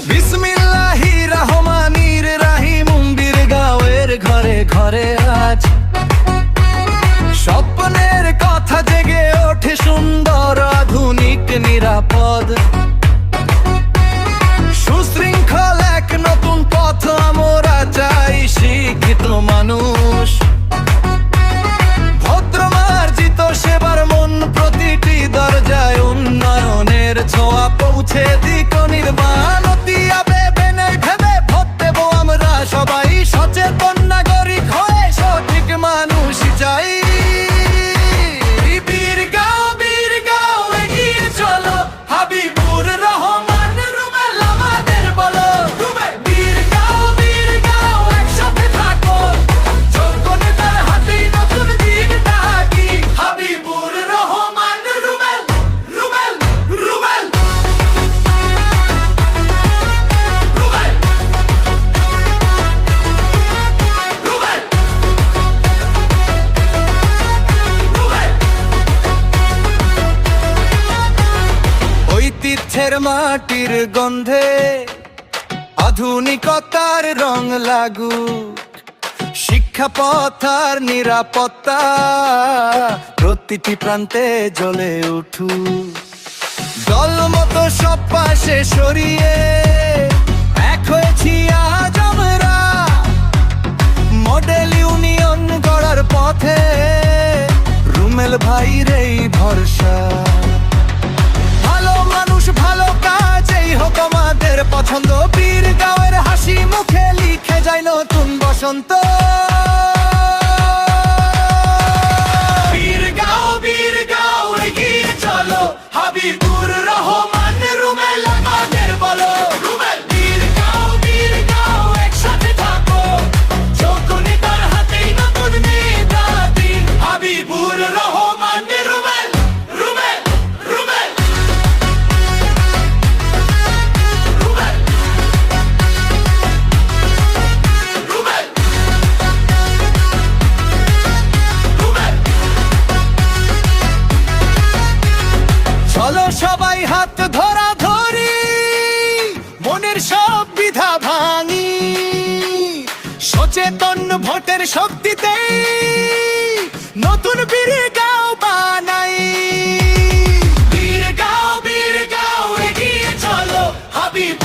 বিসমিল্লাহির রহমানির রহিম বীরগাঁওয়ের ঘরে ঘরে আজ স্বপ্নের কথা জেগে ওঠে সুন্দর আধুনিক নিরাপদ সুশৃঙ্খল এক নতুন পথ আমরা চাই শিক্ষিত মানুষ ভদ্র মার্জিত সেবার মন প্রতিটি দরজায় উন্নয়নের ছোঁয়া পৌঁছে দিক নির্মাণ অতি আবেগে নেই ভেবে ভোট দেব আমরা সবাই সচেতন নাগরিক হয়ে সঠিক মানুষ চাই বীরগাঁও এগিয়ে চলো হাবিবুর রহমান রুমেল আমাদের বলো বীরগাঁও একসাথে থাকো যোগ্য নেতার হাতেই নতুন দিক ডাকি হাবিবুর রহমান রুমেল রুমেল রুমেল রুমেল রুমেল ঐতিহ্যের মাটির গন্ধে আধুনিকতার রং লাগু শিক্ষা পথার নিরাপত্তা প্রতিটি প্রান্তে জ্বলে উঠু দলমত সব পাশে সরিয়ে এক হয়েছি আজ আমরা মডেল ইউনিয়ন গড়ার পথে রুমেল ভাইয়ের এই ভরসা ভালো মানুষ ভালো কাজ এই হোক আমাদের পছন্দ বীরগাঁওয়ের হাসি মুখে লিখে যায় নতুন বসন্ত বীরগাঁও এগিয়ে চলো হাবিবুর রহমান রুমেল আমাদের বলো বীরগাঁও একসাথে থাকো যোগ্য নেতার হাতেই নতুন নেতা দিন হাবিবুর রহমান রুমেল রুমেল রুমেল রুমেল রুমেল রুমেল চলো সবাই হাত ধরা ধরি মনের সব বিধা ভাঙি সচেতন ভোটের শক্তিতে নতুন বীরগাঁও বানাই বীরগাঁও এগিয়ে চলো হাবিব